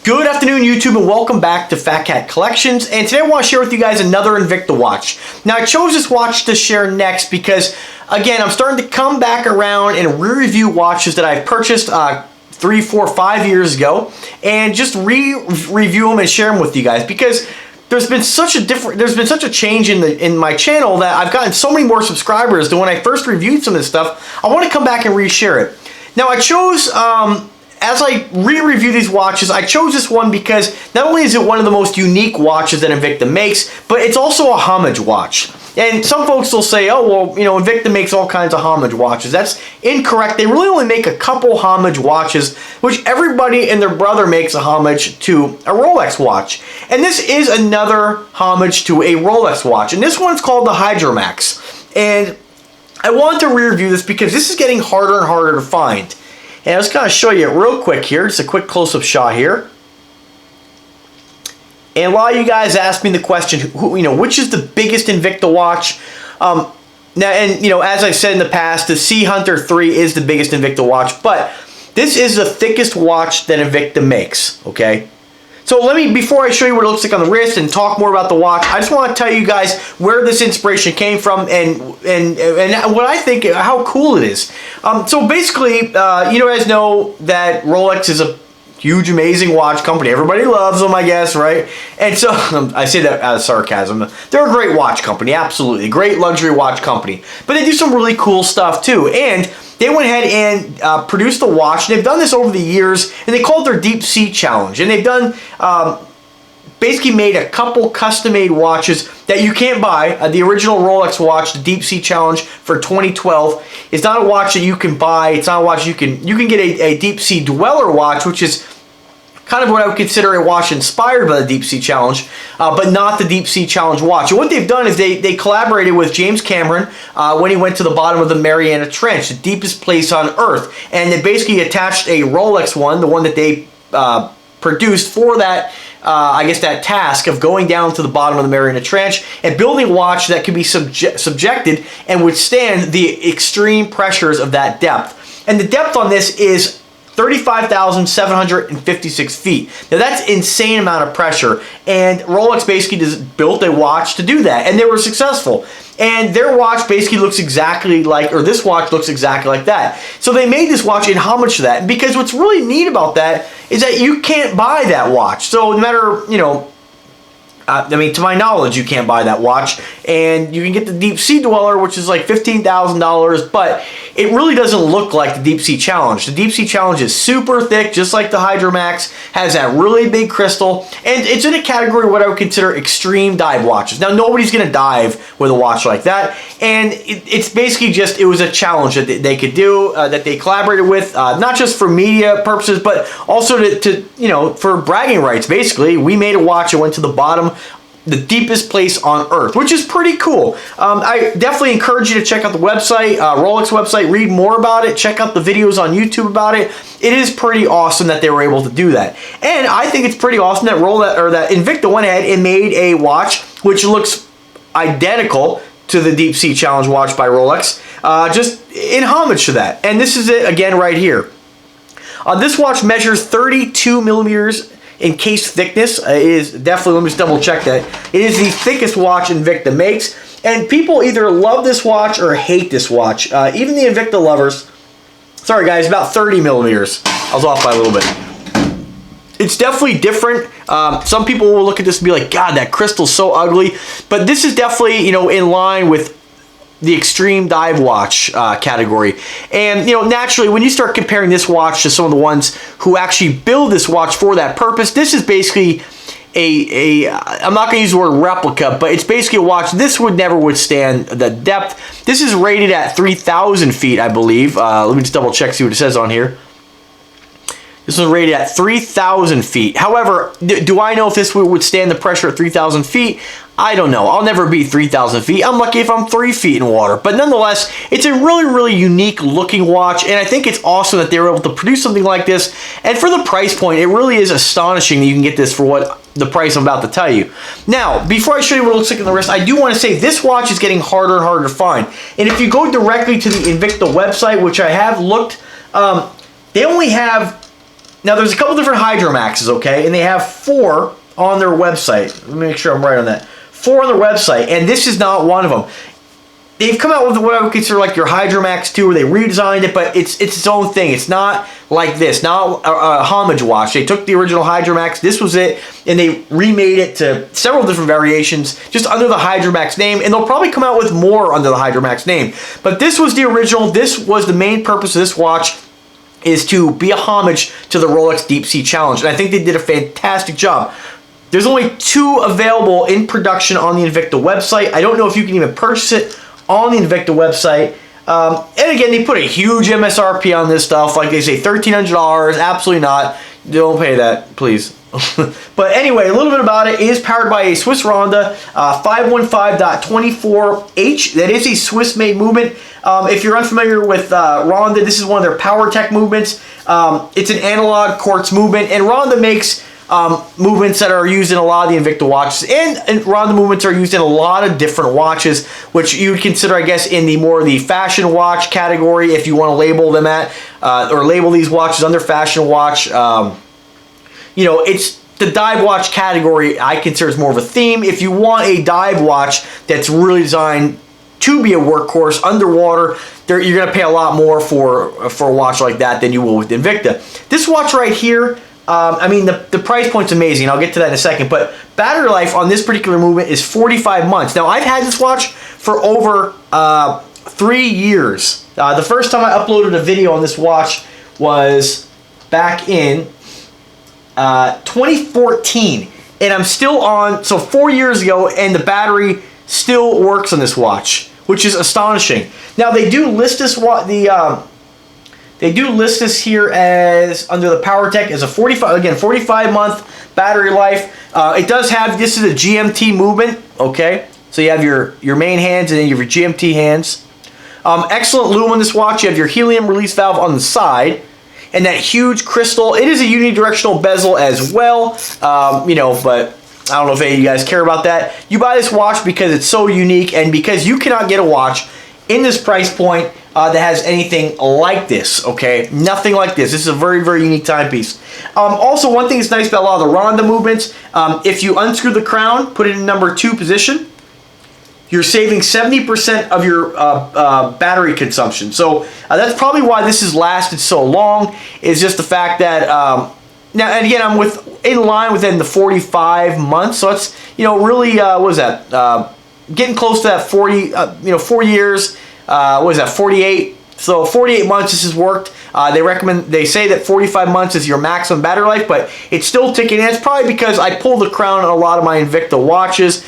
Good afternoon, YouTube, and welcome back to Fat Cat Collections. And today I want to share with you guys another Invicta watch. Now, I chose this watch to share next because, again, I'm starting to come back around and re-review watches that I've purchased 3, 4, 5 years ago, and just review them and share them with you guys because there's been such a change in my channel that I've gotten so many more subscribers than when I first reviewed some of this stuff. I want to come back and reshare it. Now, I chose as I re-review these watches, I chose this one because not only is it one of the most unique watches that Invicta makes, but it's also a homage watch. And some folks will say, oh, well, you know, Invicta makes all kinds of homage watches. That's incorrect. They really only make a couple homage watches, which everybody and their brother makes a homage to a Rolex watch. And this is another homage to a Rolex watch. And this one's called the Hydromax. And I wanted to re-review this because this is getting harder and harder to find. And I was going to show you it real quick here. Just a quick close-up shot here. And a lot of you guys asked me the question, which is the biggest Invicta watch? Now, and as I've said in the past, the Sea Hunter 3 is the biggest Invicta watch, but this is the thickest watch that Invicta makes. Okay. So before I show you what it looks like on the wrist and talk more about the watch, I just want to tell you guys where this inspiration came from and what I think, how cool it is. So basically, you guys know that Rolex is a huge, amazing watch company. Everybody loves them, I guess, right? And so, I say that out of sarcasm. They're a great watch company, absolutely. Great luxury watch company. But they do some really cool stuff, too. And they went ahead and produced the watch. They've done this over the years, and they call it their Deep Sea Challenge. And they've done, basically made a couple custom-made watches that you can't buy. The original Rolex watch, the Deep Sea Challenge for 2012, is not a watch that you can buy. It's not a watch you can get a Deep Sea Dweller watch, which is kind of what I would consider a watch inspired by the Deep Sea Challenge, but not the Deep Sea Challenge watch. And what they've done is they collaborated with James Cameron when he went to the bottom of the Mariana Trench, the deepest place on Earth. And they basically attached a Rolex one, the one that they produced for that, I guess, that task of going down to the bottom of the Mariana Trench and building a watch that could be subjected and withstand the extreme pressures of that depth. And the depth on this is 35,756 feet. Now that's insane amount of pressure, and Rolex basically just built a watch to do that, and they were successful. And their watch basically looks exactly like, or this watch looks exactly like that. So they made this watch in homage to that, because what's really neat about that is that you can't buy that watch. So no matter, to my knowledge, you can't buy that watch, and you can get the Deep Sea Dweller, which is like $15,000, but it really doesn't look like the Deep Sea Challenge. The Deep Sea Challenge is super thick, just like the Hydromax, has that really big crystal, and it's in a category of what I would consider extreme dive watches. Now, nobody's going to dive with a watch like that, and it's basically just, it was a challenge that they could do, that they collaborated with, not just for media purposes, but also for bragging rights. Basically, we made a watch that went to the bottom, the deepest place on Earth, which is pretty cool. I definitely encourage you to check out the website, Rolex website, read more about it, check out the videos on YouTube about it. It is pretty awesome that they were able to do that. And I think it's pretty awesome that that Invicta went ahead and made a watch which looks identical to the Deep Sea Challenge watch by Rolex, just in homage to that. And this is it again right here. This watch measures 32 millimeters in case thickness. It is definitely, let me just double check that. It is the thickest watch Invicta makes, and people either love this watch or hate this watch. Even the Invicta lovers, sorry guys, about 30 millimeters. I was off by a little bit. It's definitely different. Some people will look at this and be like, God, that crystal's so ugly. But this is definitely, in line with the extreme dive watch category. And naturally, when you start comparing this watch to some of the ones who actually build this watch for that purpose, this is basically I'm not going to use the word replica, but it's basically a watch this would never withstand the depth. This is rated at 3,000 feet, I believe. Let me just double check, see what it says on here. This was rated at 3,000 feet. However, do I know if this would withstand the pressure at 3,000 feet? I don't know. I'll never be 3,000 feet. I'm lucky if I'm 3 feet in water. But nonetheless, it's a really, really unique looking watch, and I think it's awesome that they were able to produce something like this. And for the price point, it really is astonishing that you can get this for what the price I'm about to tell you. Now, before I show you what it looks like on the wrist, I do want to say this watch is getting harder and harder to find. And if you go directly to the Invicta website, which I have looked, they only have Now there's a couple different Hydromaxes, okay, and they have 4 on their website. Let me make sure I'm right on that. 4 on their website, and this is not one of them. They've come out with what I would consider like your Hydromax 2, where they redesigned it, but it's its own thing. It's not like this, not a homage watch. They took the original Hydromax, this was it, and they remade it to several different variations just under the Hydromax name, and they'll probably come out with more under the Hydromax name. But this was the original. This was the main purpose of this watch, is to be a homage to the Rolex Deep Sea Challenge, and I think they did a fantastic job. There's only 2 available in production on the Invicta website. I don't know if you can even purchase it on the Invicta website. And again, they put a huge MSRP on this stuff. Like they say, $1,300. Absolutely not. Don't pay that, please. But anyway, a little bit about it. It is powered by a Swiss Ronda 515.24H. That is a Swiss-made movement. If you're unfamiliar with Ronda, this is one of their PowerTech movements. It's an analog quartz movement, and Ronda makes movements that are used in a lot of the Invicta watches, and Ronda movements are used in a lot of different watches, which you would consider, I guess, in the more the fashion watch category, if you want to label them at, or label these watches under fashion watch. You know, it's the dive watch category I consider is more of a theme. If you want a dive watch that's really designed to be a workhorse underwater, you're going to pay a lot more for a watch like that than you will with Invicta. This watch right here, I mean, the price point's amazing. I'll get to that in a second. But battery life on this particular movement is 45 months. Now, I've had this watch for over 3 years. The first time I uploaded a video on this watch was back in 2014. And I'm still on, so 4 years ago, and the battery still works on this watch, which is astonishing. Now, they do list this They do list this here as under the PowerTech as a 45 month battery life. It does have, this is a GMT movement, okay? So you have your main hands and then you have your GMT hands. Excellent lume on this watch. You have your helium release valve on the side and that huge crystal. It is a unidirectional bezel as well, you know, but I don't know if any of you guys care about that. You buy this watch because it's so unique and because you cannot get a watch in this price point that has anything like this, okay? Nothing like this. This is a very, very unique timepiece. Also, one thing that's nice about a lot of the Ronda movements, if you unscrew the crown, put it in number 2 position, you're saving 70% of your battery consumption. So that's probably why this has lasted so long, is just the fact that, now, and again, I'm in line within the 45 months, so it's, you know, really, what is that, getting close to that 40, you know, 4 years, what is that, 48? So 48 months this has worked. They say that 45 months is your maximum battery life, but it's still ticking. And it's probably because I pull the crown on a lot of my Invicta watches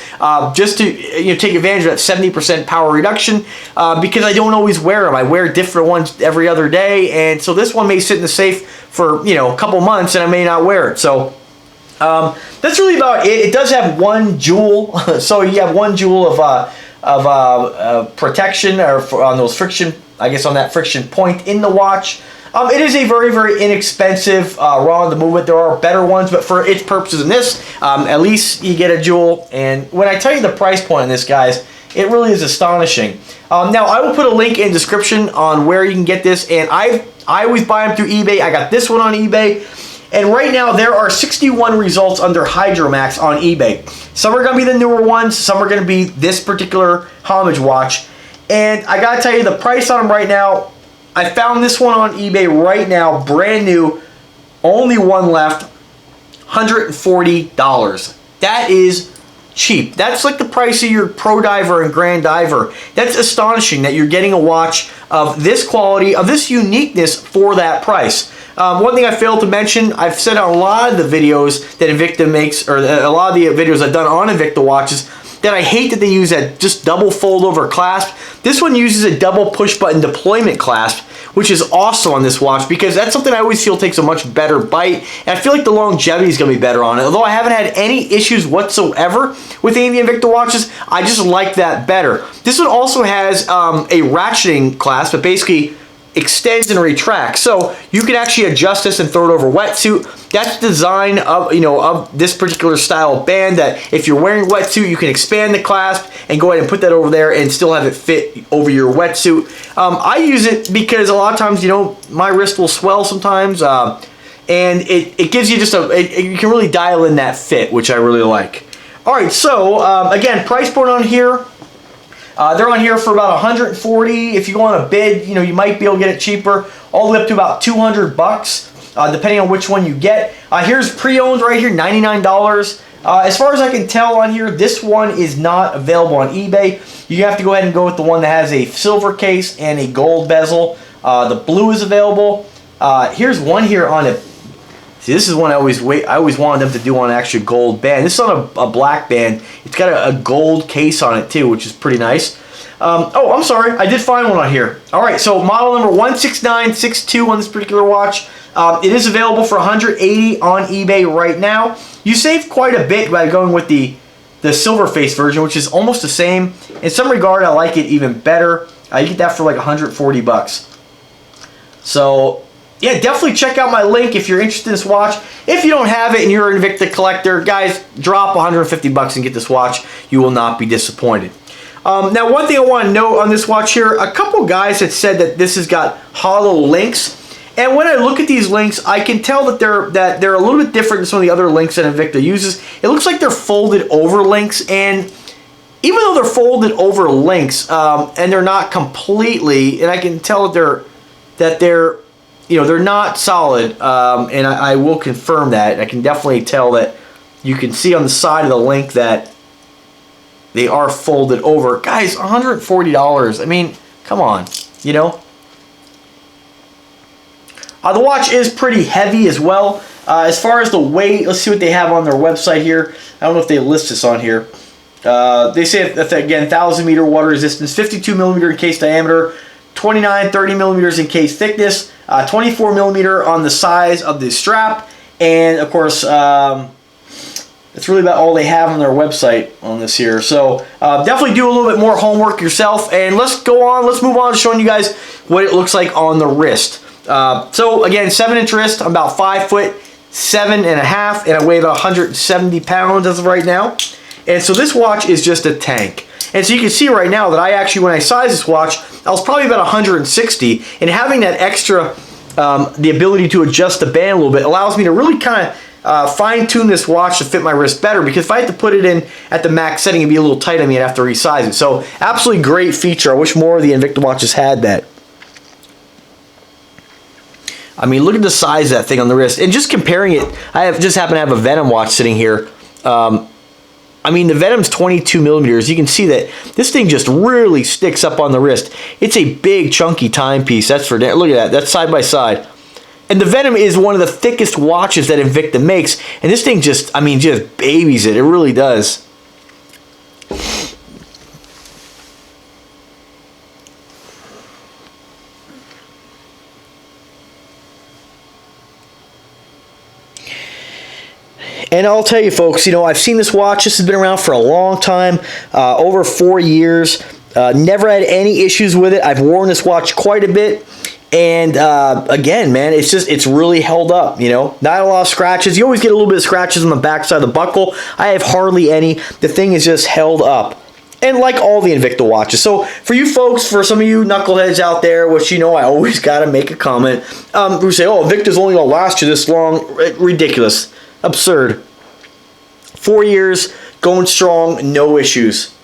just to, you know, take advantage of that 70% power reduction because I don't always wear them. I wear different ones every other day, and so this one may sit in the safe for, you know, a couple months and I may not wear it. So that's really about it. It does have 1 joule, so you have 1 joule of protection or on those friction, I guess on that friction point in the watch. It is a very, very inexpensive Ronda movement. There are better ones, but for its purposes in this, at least you get a joule. And when I tell you the price point on this, guys, it really is astonishing. Now, I will put a link in the description on where you can get this, and I always buy them through eBay. I got this one on eBay. And right now, there are 61 results under Hydromax on eBay. Some are going to be the newer ones. Some are going to be this particular homage watch. And I got to tell you, the price on them right now, I found this one on eBay right now, brand new, only one left, $140. That is cheap. That's like the price of your Pro Diver and Grand Diver. That's astonishing that you're getting a watch of this quality, of this uniqueness for that price. One thing I failed to mention, I've said on a lot of the videos that Invicta makes, or a lot of the videos I've done on Invicta watches, that I hate that they use that just double fold over clasp. This one uses a double push button deployment clasp, which is awesome on this watch because that's something I always feel takes a much better bite, and I feel like the longevity is going to be better on it. Although I haven't had any issues whatsoever with any of the Invicta watches, I just like that better. This one also has a ratcheting clasp that basically extends and retracts, so you can actually adjust this and throw it over wetsuit. That's the design of, you know, of this particular style band, that if you're wearing wetsuit, you can expand the clasp and go ahead and put that over there and still have it fit over your wetsuit. I use it because a lot of times, you know, my wrist will swell sometimes, and it gives you just you can really dial in that fit, which I really like. All right, so again, price point on here. They're on here for about 140. If you go on a bid, you know, you might be able to get it cheaper, all the way up to about 200 bucks, depending on which one you get. Here's pre-owned right here, $99. As far as I can tell on here, this one is not available on eBay. You have to go ahead and go with the one that has a silver case and a gold bezel. The blue is available. Here's one here on a. See, this is one I always wanted them to do on an actual gold band. This is on a black band. It's got a gold case on it too, which is pretty nice. Oh, I'm sorry. I did find one on here. All right, so model number 16962 on this particular watch. It is available for $180 on eBay right now. You save quite a bit by going with the silver face version, which is almost the same. In some regard, I like it even better. You get that for like 140 bucks. So yeah, definitely check out my link if you're interested in this watch. If you don't have it and you're an Invicta collector, guys, drop 150 bucks and get this watch. You will not be disappointed. Now, one thing I want to note on this watch here, a couple guys had said that this has got hollow links. And when I look at these links, I can tell that they're a little bit different than some of the other links that Invicta uses. It looks like they're folded over links, and even though they're folded over links, and they're not completely, and I can tell that they're you know, they're not solid, and I will confirm that. I can definitely tell that you can see on the side of the link that they are folded over. Guys, $140. I mean, come on, you know. The watch is pretty heavy as well. As far as the weight, let's see what they have on their website here. I don't know if they list this on here. They say that, again, 1,000-meter water resistance, 52-millimeter in case diameter, 30 millimeters in case thickness, 24 millimeter on the size of the strap, and of course that's really about all they have on their website on this here. So definitely do a little bit more homework yourself, and let's move on to showing you guys what it looks like on the wrist. So again, 7-inch wrist. I'm about 5'7.5", and I weigh about 170 pounds as of right now. And so this watch is just a tank. And so you can see right now that I actually, when I sized this watch, I was probably about 160, and having that extra, the ability to adjust the band a little bit allows me to really kind of fine-tune this watch to fit my wrist better, because if I had to put it in at the max setting, it'd be a little tight on me, I'd have to resize it. So absolutely great feature. I wish more of the Invicta watches had that. I mean, look at the size of that thing on the wrist. And just comparing it, I just happen to have a Venom watch sitting here. I mean, the Venom's 22 millimeters. You can see that this thing just really sticks up on the wrist. It's a big, chunky timepiece. That's for look at that. That's side by side. And the Venom is one of the thickest watches that Invicta makes. And this thing just, I mean, just babies it. It really does. And I'll tell you, folks, you know, I've seen this watch. This has been around for a long time, over 4 years. Never had any issues with it. I've worn this watch quite a bit. And again, man, it's really held up, you know. Not a lot of scratches. You always get a little bit of scratches on the backside of the buckle. I have hardly any. The thing is just held up. And like all the Invicta watches. So for you folks, for some of you knuckleheads out there, which, you know, I always got to make a comment, who say, oh, Invicta's only going to last you this long. Ridiculous. Absurd. 4 years, going strong, no issues.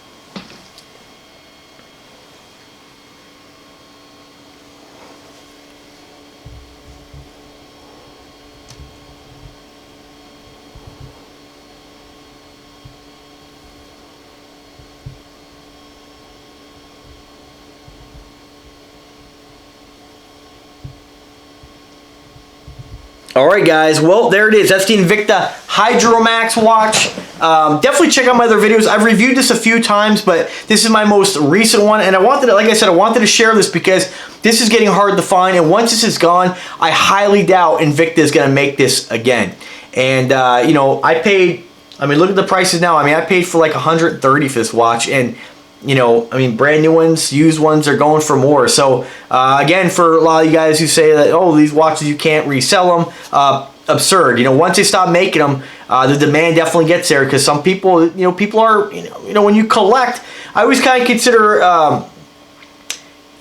Alright guys, well there it is. That's the Invicta Hydromax watch. Definitely check out my other videos. I've reviewed this a few times, but this is my most recent one, and I wanted to, like I said, I wanted to share this because this is getting hard to find, and once this is gone, I highly doubt Invicta is going to make this again. And you know, I paid, I mean, look at the prices now. I mean, I paid for like $130 for this watch, and you know, I mean, brand new ones, used ones are going for more. So again, for a lot of you guys who say that, oh, these watches you can't resell them, absurd. You know, once they stop making them, the demand definitely gets there, because some people, you know, people are, you know, when you collect, I always kind of consider,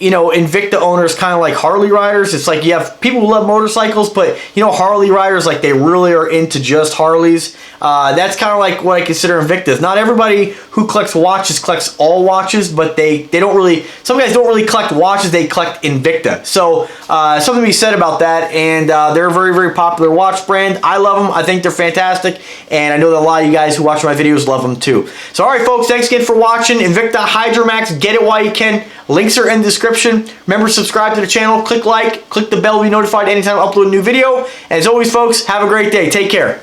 you know, Invicta owners kind of like Harley riders. It's like you have people who love motorcycles, but you know, Harley riders, like they really are into just Harleys. That's kind of like what I consider Invictas. Not everybody who collects watches collects all watches, but they don't really, some guys don't really collect watches, they collect Invicta. So something to be said about that, and they're a very, very popular watch brand. I love them. I think they're fantastic, and I know that a lot of you guys who watch my videos love them too. So all right, folks, thanks again for watching. Invicta Hydromax, get it while you can. Links are in the description. Remember, subscribe to the channel, click like, click the bell to be notified anytime I upload a new video. And as always, folks, have a great day. Take care.